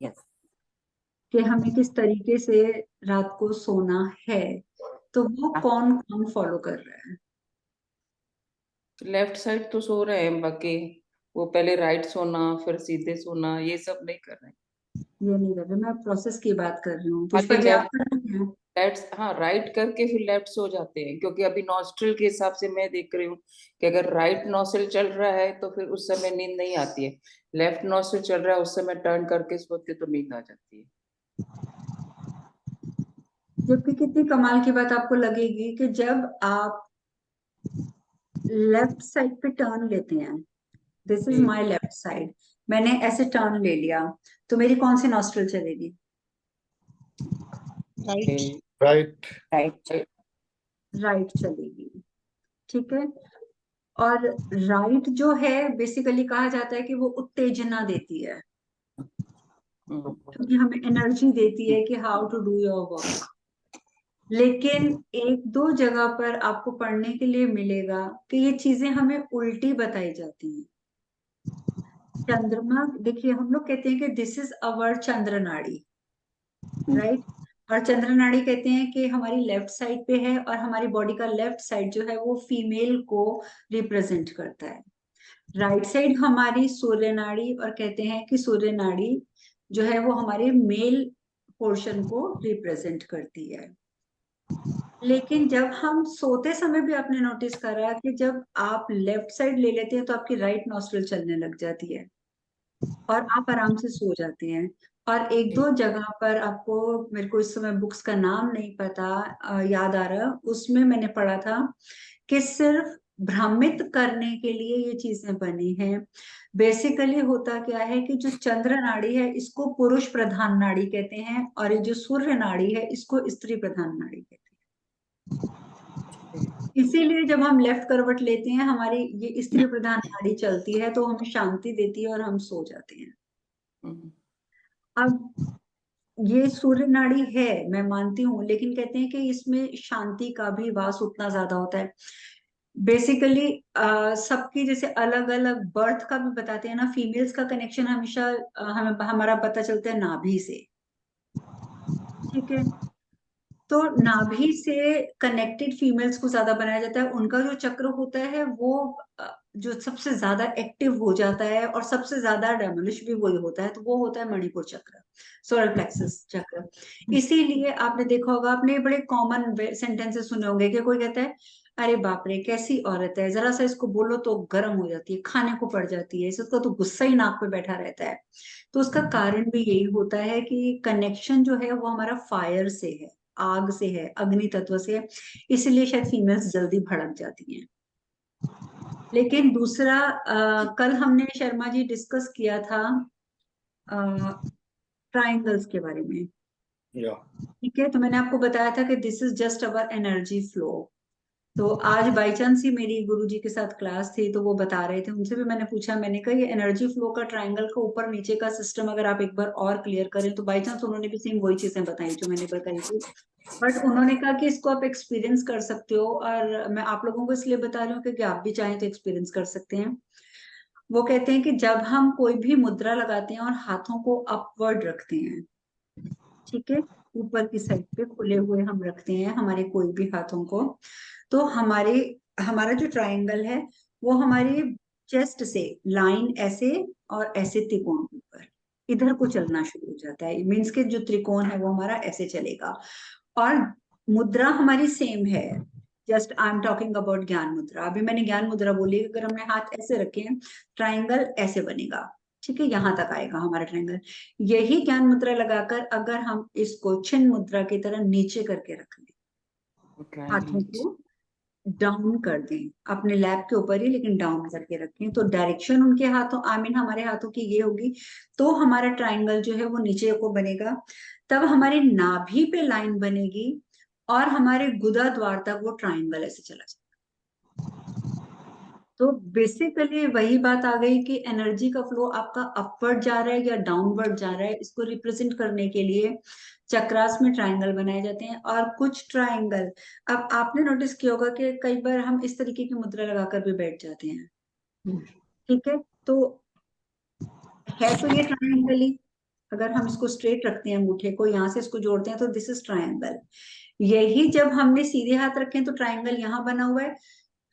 Yes, कि हमें किस तरीके से रात को सोना है, तो वो कौन कौन फॉलो कर रहा है? लेफ्ट साइड तो सो रहे हैं, बाकी वो पहले राइट सोना फिर सीधे सोना ये सब नहीं कर रहे हैं। ये नहीं कर रहे, मैं प्रोसेस की बात कर रही हूँ। पुष्पा खाली जी, आप लेफ्ट, कर रही हैं? लेफ्ट, हाँ राइट करके फिर लेफ्ट सो जाते हैं, क्योंकि अभी नॉस्ट्रल के हिसाब से मैं देख रही हूँ कि अगर राइट नॉस्ट्रल चल रहा है तो फिर उस समय नींद नहीं आती है, लेफ्ट नॉस्ट्रल चल रहा है उस समय टर्न करके सोते तो नींद आ जाती है। जबकि कितनी कमाल की बात आपको लगेगी कि जब आप लेफ्ट साइड पे टर्न लेते हैं, दिस इज जी। माय लेफ्ट साइड, मैंने ऐसे टर्न ले लिया, तो मेरी कौन सी नॉस्ट्रल चलेगी? राइट। राइट। राइट। राइट चलेगी। ठीक है। और राइट जो है, बेसिकली कहा जाता है कि वो उत्तेजना देती है, क्योंकि हमें एनर्जी देती है कि how to do your work. लेकिन एक दो जगह पर आपको पढ़ने के लिए मिलेगा कि ये चीजें हमें उल्टी बताई जाती हैं। चंद्रमा, देखिए हम लोग कहते हैं कि दिस इज अवर चंद्र नाड़ी, राइट। और चंद्र नाड़ी कहते हैं कि हमारी लेफ्ट साइड पे है, और हमारी बॉडी का लेफ्ट साइड जो है वो फीमेल को रिप्रेजेंट करता है। राइट साइड हमारी सूर्य नाड़ी, और कहते हैं कि सूर्य नाड़ी जो है वो हमारे मेल पोर्शन को रिप्रेजेंट करती है। लेकिन जब हम सोते समय भी आपने नोटिस करा कि जब आप लेफ्ट साइड ले लेते हैं तो आपकी राइट नॉस्ट्रल चलने लग जाती है, और आप आराम से सो जाते हैं। और एक दो जगह पर आपको, मेरे को इस समय बुक्स का नाम नहीं पता, याद आ रहा, उसमें मैंने पढ़ा था कि सिर्फ भ्रमित करने के लिए ये चीजें बनी हैं। बेसिकली होता क्या है कि जो चंद्र नाड़ी है इसको पुरुष प्रधान नाड़ी कहते हैं, और ये जो सूर्य नाड़ी है इसको स्त्री प्रधान नाड़ी कहते हैं। इसीलिए जब हम लेफ्ट करवट लेते हैं, हमारी ये स्त्री प्रधान नाड़ी चलती है, तो हमें शांति देती है और हम सो जाते हैं। अब ये सूर्य नाड़ी है, मैं मानती हूँ, लेकिन कहते हैं कि इसमें शांति का भी वास उतना ज्यादा होता है। बेसिकली सबकी जैसे अलग अलग बर्थ का भी बताते हैं ना, फीमेल्स का कनेक्शन हमेशा हमें हमारा पता चलता है नाभि से। ठीक है। तो नाभि से कनेक्टेड फीमेल्स को ज्यादा बनाया जाता है, उनका जो चक्र होता है वो जो सबसे ज्यादा एक्टिव हो जाता है और सबसे ज्यादा डेमोलिश भी वही होता है, तो वो होता है मणिपुर चक्र, सोलर प्लेक्सस चक्र। इसीलिए आपने देखा होगा, आपने बड़े कॉमन सेंटेंसेस सुने होंगे कि कोई कहता है, अरे बाप रे कैसी औरत है, जरा सा इसको बोलो तो गर्म हो जाती है, खाने को पड़ जाती है, इसका तो गुस्सा ही नाक पे बैठा रहता है। तो उसका कारण भी यही होता है कि कनेक्शन जो है वो हमारा फायर से है, आग से है, अग्नि तत्व से है। इसलिए शायद फीमेल्स जल्दी भड़क जाती हैं। लेकिन दूसरा, कल हमने शर्मा जी डिस्कस किया था ट्राइंगल्स के बारे में। या ठीक है, तो मैंने आपको बताया था कि this is just our energy flow. तो आज बाई चांस ही मेरी गुरुजी के साथ क्लास थी, तो वो बता रहे थे, उनसे भी मैंने पूछा, मैंने कहा ये एनर्जी फ्लो का ट्रायंगल का ऊपर नीचे का सिस्टम अगर आप एक बार और क्लियर करें, तो बाई चांस उन्होंने भी सेम वही चीजें बताई जो मैंने बताई थी। बट उन्होंने कहा कि इसको आप एक्सपीरियंस कर सकते हो, और मैं आप लोगों को इसलिए बता रही हूँ क्योंकि आप भी चाहें तो एक्सपीरियंस कर सकते हैं। वो कहते हैं कि जब हम कोई भी मुद्रा लगाते हैं और हाथों को अपवर्ड रखते हैं, ठीक है, ऊपर की साइड पे खुले हुए हम रखते हैं हमारे कोई भी हाथों को, तो हमारे हमारा जो ट्रायंगल है वो हमारे चेस्ट से लाइन ऐसे और ऐसे त्रिकोण के ऊपर इधर को चलना शुरू हो जाता है। मीन्स के जो त्रिकोण है वो हमारा ऐसे चलेगा, और मुद्रा हमारी सेम है। Just I am talking about ज्ञान मुद्रा। अभी मैंने ज्ञान मुद्रा बोली, अगर हमने हाथ ऐसे रखे हैं, ट्राइंगल ऐसे बनेगा। ठीक है, यहां तक आएगा हमारा ट्राइंगल। यही ज्ञान मुद्रा लगाकर अगर हम इसको छिन्न मुद्रा की तरह नीचे करके रख लें, हाथों को डाउन कर दें अपने लैप के ऊपर ही, लेकिन डाउन करके रखें, तो डायरेक्शन उनके हाथों, आई मीन हमारे हाथों की ये होगी, तो हमारा ट्राइंगल जो है वो नीचे को बनेगा। तब हमारी नाभि पे लाइन बनेगी, और हमारे गुदा द्वार तक वो ट्राइंगल ऐसे चला जाएगा। तो बेसिकली वही बात आ गई कि एनर्जी का फ्लो आपका अपवर्ड जा रहा है या डाउनवर्ड जा रहा है, इसको रिप्रेजेंट करने के लिए चक्रास में ट्रायंगल बनाए जाते हैं। और कुछ ट्रायंगल, अब आपने नोटिस किया होगा कि कई बार हम इस तरीके की मुद्रा लगाकर भी बैठ जाते हैं। ठीक है, तो है तो ये ट्रायंगल ही, अगर हम इसको स्ट्रेट रखते हैं, अंगूठे को यहाँ से इसको जोड़ते हैं, तो दिस इज ट्रायंगल। यही जब हमने सीधे हाथ रखे हैं तो ट्रायंगल यहाँ बना हुआ है,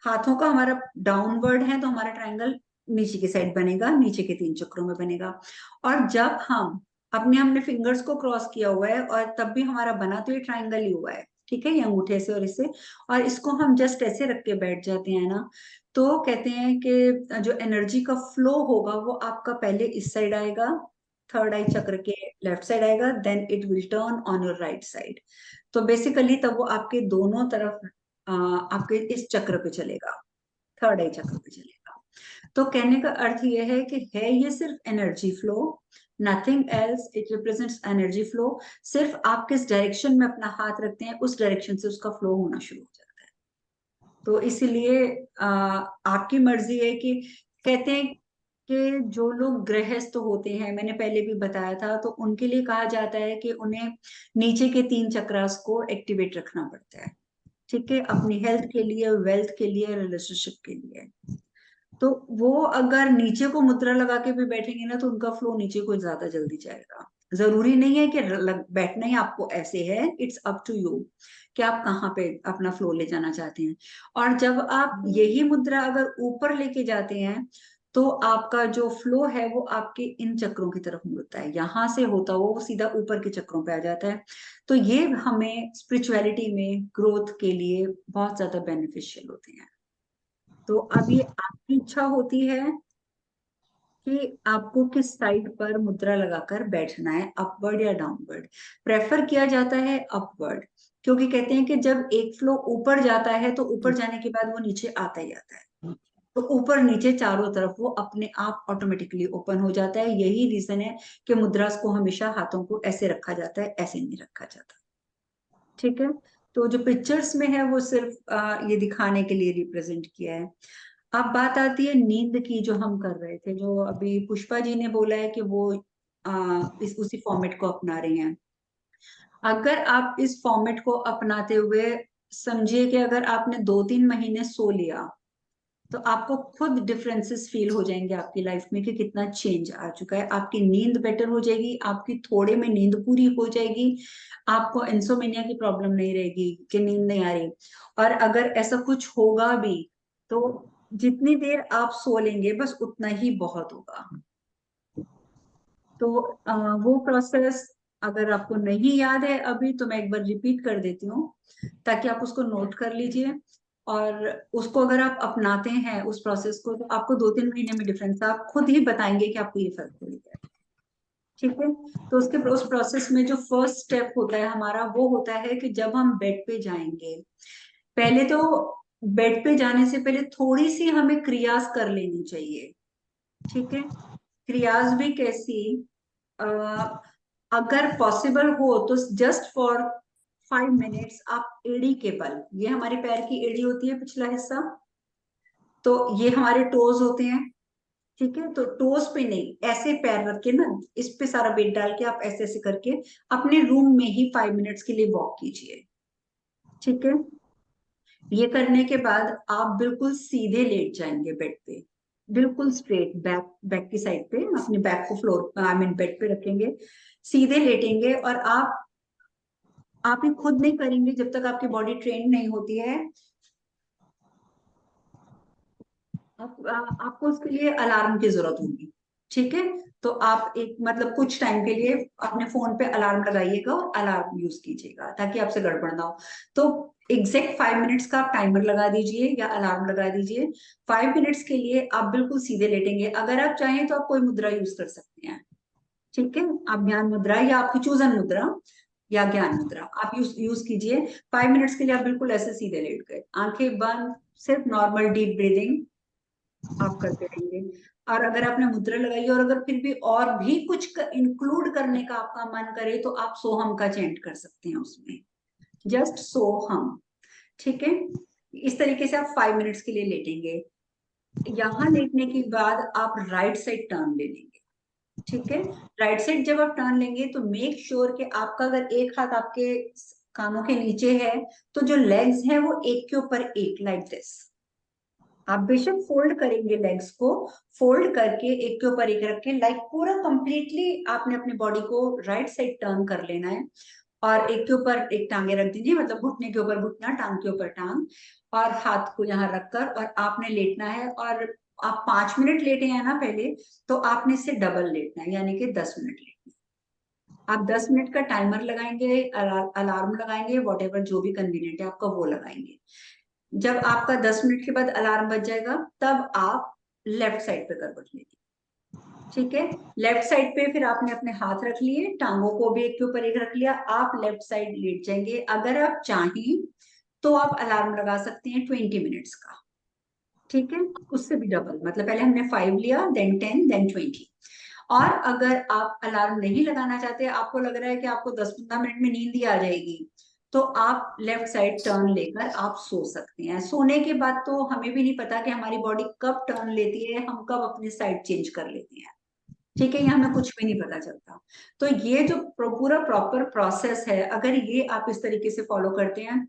हाथों का हमारा डाउनवर्ड है तो हमारा ट्रायंगल नीचे की साइड बनेगा, नीचे के 3 चक्रों में बनेगा। और जब हम अपने हमने फिंगर्स को क्रॉस किया हुआ है और तब भी हमारा बना तो ये ट्रायंगल ही हुआ है, ठीक है, ये अंगूठे से और इससे, और इसको हम जस्ट ऐसे रख के बैठ जाते हैं ना, तो कहते हैं कि जो एनर्जी का फ्लो होगा वो आपका पहले इस साइड आएगा, थर्ड आई चक्र के लेफ्ट साइड आएगा, then it will turn on your right side. तो बेसिकली तब वो आपके दोनों तरफ आपके इस चक्र पे चलेगा, थर्ड आई चक्र पे चलेगा। तो कहने का अर्थ ये है कि है ये सिर्फ energy flow, nothing else, it represents energy flow. सिर्फ आप किस डायरेक्शन में अपना हाथ रखते हैं उस डायरेक्शन से उसका फ्लो होना शुरू हो जाता है। तो इसीलिए आपकी मर्जी है कि, कहते हैं कि जो लोग गृहस्थ होते हैं, मैंने पहले भी बताया था, तो उनके लिए कहा जाता है कि उन्हें नीचे के 3 चक्रास को एक्टिवेट रखना पड़ता है, ठीक है, अपनी हेल्थ के लिए, वेल्थ के लिए, रिलेशनशिप के लिए। तो वो अगर नीचे को मुद्रा लगा के भी बैठेंगे ना तो उनका फ्लो नीचे को ज्यादा जल्दी जाएगा। जरूरी नहीं है कि बैठना ही आपको ऐसे है, इट्स अप टू यू कि आप कहाँ पे अपना फ्लो ले जाना चाहते हैं। और जब आप यही मुद्रा अगर ऊपर लेके जाते हैं तो आपका जो फ्लो है वो आपके इन चक्रों की तरफ मुड़ता है, यहाँ से होता हुआ वो सीधा ऊपर के चक्रों पे आ जाता है। तो ये हमें स्पिरिचुअलिटी में ग्रोथ के लिए बहुत ज्यादा बेनिफिशियल होते हैं। तो अब ये आपकी इच्छा होती है कि आपको किस साइड पर मुद्रा लगाकर बैठना है, अपवर्ड या डाउनवर्ड। प्रेफर किया जाता है अपवर्ड, क्योंकि कहते हैं कि जब एक फ्लो ऊपर जाता है तो ऊपर जाने के बाद वो नीचे आता ही आता है। तो ऊपर नीचे चारों तरफ वो अपने आप ऑटोमेटिकली ओपन हो जाता है। यही रीजन है कि मुद्रास को हमेशा हाथों को ऐसे रखा जाता है, ऐसे नहीं रखा जाता, ठीक है। तो जो पिक्चर्स में है वो सिर्फ ये दिखाने के लिए रिप्रेजेंट किया है। अब बात आती है नींद की, जो हम कर रहे थे, जो अभी पुष्पा जी ने बोला है कि वो इस उसी फॉर्मेट को अपना रही हैं। अगर आप इस फॉर्मेट को अपनाते हुए, समझिए कि अगर आपने 2-3 महीने सो लिया तो आपको खुद डिफरेंसेस फील हो जाएंगे आपकी लाइफ में कि कितना चेंज आ चुका है। आपकी नींद बेटर हो जाएगी, आपकी थोड़े में नींद पूरी हो जाएगी, आपको इंसोमेनिया की प्रॉब्लम नहीं रहेगी कि नींद नहीं आ रही। और अगर ऐसा कुछ होगा भी तो जितनी देर आप सो लेंगे बस उतना ही बहुत होगा। तो वो प्रोसेस अगर आपको नहीं याद है अभी तो मैं एक बार रिपीट कर देती हूँ ताकि आप उसको नोट कर लीजिए। और उसको अगर आप अपनाते हैं उस प्रोसेस को तो आपको 2-3 महीने में डिफरेंस आप खुद ही बताएंगे कि आपको ये फर्क पड़ गया, ठीक है। तो उसके उस प्रोसेस में जो फर्स्ट स्टेप होता है हमारा वो होता है कि जब हम बेड पे जाएंगे, पहले तो बेड पे जाने से पहले थोड़ी सी हमें क्रियास कर लेनी चाहिए, ठीक है। क्रियास भी कैसी, अ, अगर पॉसिबल हो तो जस्ट फॉर 5 मिनट्स आप एड़ी के बल, ये हमारे पैर की एड़ी होती है पिछला हिस्सा, तो ये हमारे टोज होते हैं, ठीक है। तो टोज पे नहीं, ऐसे पैर रख के ना, इस पे सारा वेट डाल के आप ऐसे ऐसे करके अपने रूम में ही 5 मिनट्स के लिए वॉक कीजिए, ठीक है। ये करने के बाद आप बिल्कुल सीधे लेट जाएंगे बेड पे, बिल्कुल स्ट्रेट बैक, बैक की साइड पे अपने बैक को फ्लोर आई मीन बेड पे रखेंगे, सीधे लेटेंगे। और आप ये खुद नहीं करेंगे जब तक आपकी बॉडी ट्रेन नहीं होती है। आपको उसके लिए अलार्म की जरूरत होगी, ठीक है। तो आप एक मतलब कुछ टाइम के लिए अपने फोन पे अलार्म लगाइएगा और अलार्म यूज कीजिएगा ताकि आपसे गड़बड़ ना हो। तो एग्जैक्ट 5 मिनट्स का आप टाइमर लगा दीजिए या अलार्म लगा दीजिए। 5 मिनट्स के लिए आप बिल्कुल सीधे लेटेंगे। अगर आप चाहें तो आप कोई मुद्रा यूज कर सकते हैं, ठीक है। आप ध्यान मुद्रा या आपकी चूजन मुद्रा या ज्ञान मुद्रा आप यूज यूज कीजिए। 5 मिनट्स के लिए आप बिल्कुल ऐसे सीधे लेट गए, आंखें बंद, सिर्फ नॉर्मल डीप ब्रीदिंग आप करते रहेंगे। और अगर आपने मुद्रा लगाई और अगर फिर भी और भी कुछ इंक्लूड करने का आपका मन करे तो आप सोहम का चेंट कर सकते हैं उसमें, जस्ट सोहम, ठीक है। इस तरीके से आप 5 मिनट्स के लिए लेटेंगे। यहाँ लेटने के बाद आप राइट साइड टर्न ले लेंगे, ठीक है। राइट साइड जब आप टर्न लेंगे तो मेक श्योर कि आपका अगर एक हाथ आपके कानों के नीचे है तो जो लेग्स है वो एक के ऊपर एक, लाइक दिस, आप बेशक फोल्ड करेंगे लेग्स को, फोल्ड करके एक के ऊपर एक रख के लाइक पूरा कंप्लीटली आपने अपनी बॉडी को राइट साइड टर्न कर लेना है, और एक के ऊपर एक टांगे रख दीजिए, मतलब घुटने के ऊपर घुटना, टांग के ऊपर टांग, और हाथ को यहाँ रखकर और आपने लेटना है। और आप 5 मिनट लेटे हैं ना पहले, तो आपने इससे डबल लेटना है, यानी कि 10 मिनट लेटना है। आप 10 मिनट का टाइमर लगाएंगे, अलार्म लगाएंगे, वॉट एवर जो भी कन्वीनियंट है आपका वो लगाएंगे। जब आपका 10 मिनट के बाद अलार्म बज जाएगा, तब आप लेफ्ट साइड पे करवट लीजिए। ठीक है, लेफ्ट साइड पे फिर आपने अपने हाथ रख लिए, टांगों को भी एक के ऊपर एक रख लिया, आप लेफ्ट साइड लेट जाएंगे। अगर आप चाहें तो आप अलार्म लगा सकते हैं 20 मिनट्स का। ठीक है, उससे भी डबल, मतलब पहले हमने 5 लिया, देन 10, देन 20। और अगर आप अलार्म नहीं लगाना चाहते, आपको लग रहा है कि आपको 10-15 मिनट में नींद ही आ जाएगी, तो आप लेफ्ट साइड टर्न लेकर आप सो सकते हैं। सोने के बाद तो हमें भी नहीं पता कि हमारी बॉडी कब टर्न लेती है, हम कब अपनी साइड चेंज कर लेते हैं। ठीक है, ये हमें कुछ भी नहीं पता चलता। तो ये जो पूरा प्रॉपर प्रोसेस है, अगर ये आप इस तरीके से फॉलो करते हैं,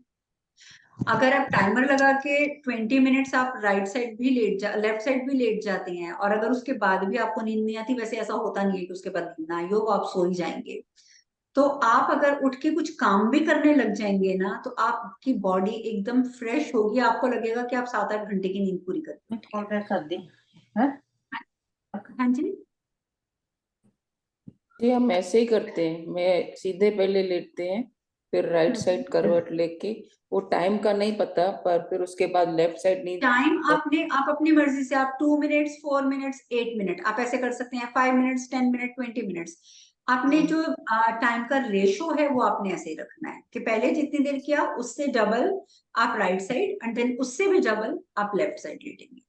अगर आप टाइमर लगा के 20 मिनट्स आप राइट साइड भी लेफ्ट साइड भी लेट जाते हैं, और अगर उसके बाद भी आपको नींद नहीं आती, वैसे ऐसा होता नहीं है कि उसके बाद नींद ना आई हो, वो आप सो ही जाएंगे। तो आप अगर उठ के कुछ काम भी करने लग जाएंगे ना, तो आपकी बॉडी एकदम फ्रेश होगी, आपको लगेगा कि आप 7-8 घंटे की नींद पूरी कर उठी है। ऑर्डर कर दी है। हाँ जी। जी हम ऐसे ही करते हैं, मैं सीधे पहले लेटते हैं, फिर राइट साइड करवट लेके, वो टाइम का नहीं पता, पर फिर उसके बाद लेफ्ट साइड नींद। टाइम आप अपनी मर्जी से, आप 2 मिनट्स, 4 मिनट्स, 8 मिनट आप ऐसे कर सकते हैं, 5 मिनट्स, 10 मिनट, 20 मिनट्स। आपने जो टाइम का रेशो है वो आपने ऐसे ही रखना है कि पहले जितनी देर किया उससे डबल आप राइट साइड, एंड देन उससे भी डबल आप लेफ्ट साइड लेटेंगे।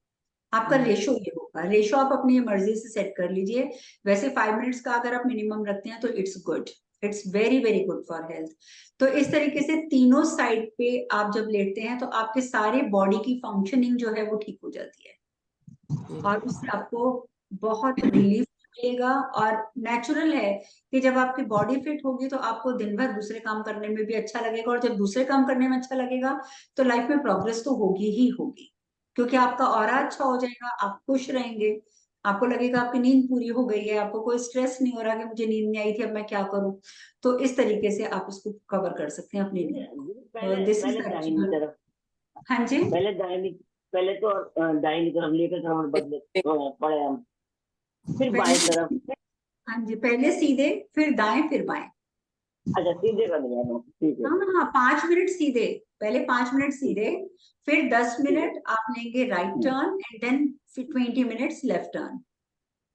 आपका रेशो ये होगा, रेशो आप अपनी मर्जी से सेट कर लीजिए। वैसे 5 मिनट्स का अगर आप मिनिमम रखते हैं तो it's good, it's very very good for health. तो इस तरीके से तीनों साइड पे आप जब लेटते हैं, तो आपके सारे बॉडी की फंक्शनिंग जो है वो ठीक हो जाती है, और उससे आपको बहुत रिलीफ मिलेगा। और नेचुरल है कि जब आपकी बॉडी फिट होगी, तो आपको दिन भर दूसरे काम करने में भी अच्छा लगेगा, और जब दूसरे काम करने में अच्छा लगेगा, तो लाइफ में प्रोग्रेस तो होगी ही होगी, क्योंकि आपका ऑरा अच्छा हो जाएगा, आप खुश रहेंगे, आपको लगेगा आपकी नींद पूरी हो गई है, आपको कोई स्ट्रेस नहीं हो रहा कि मुझे नींद नहीं आई थी, अब मैं क्या करूं। तो इस तरीके से आप इसको कवर कर सकते हैं अपनी नींद को। पहले दिस इज पहले दाहिनी एक्चुअल। तरफ, हाँ जी। पहले दाहिनी, पहले तो दाहिनी तरफ लेकर करवट बदले पड़े हम, फिर पहले, बाएं तरफ। हाँ जी, पहले सीधे, फिर दाएं, फिर बाएं। अच्छा सीधे कर दिया ना, ठीक है। हाँ हाँ, 5 मिनट सीधे, पहले 5 मिनट ठीक सीधे, फिर दस ठीक है। मिनट आप लेंगे राइट टर्न, एंड देन फिर 20 मिनट्स लेफ्ट टर्न।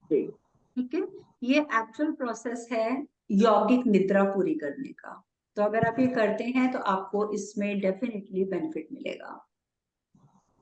ठीक। ठीक है, ये एक्चुअल प्रोसेस है यौगिक निद्रा पूरी करने का। तो अगर आप ये करते हैं, तो आपको इसमें डेफिनेटली बेनिफिट मिलेगा।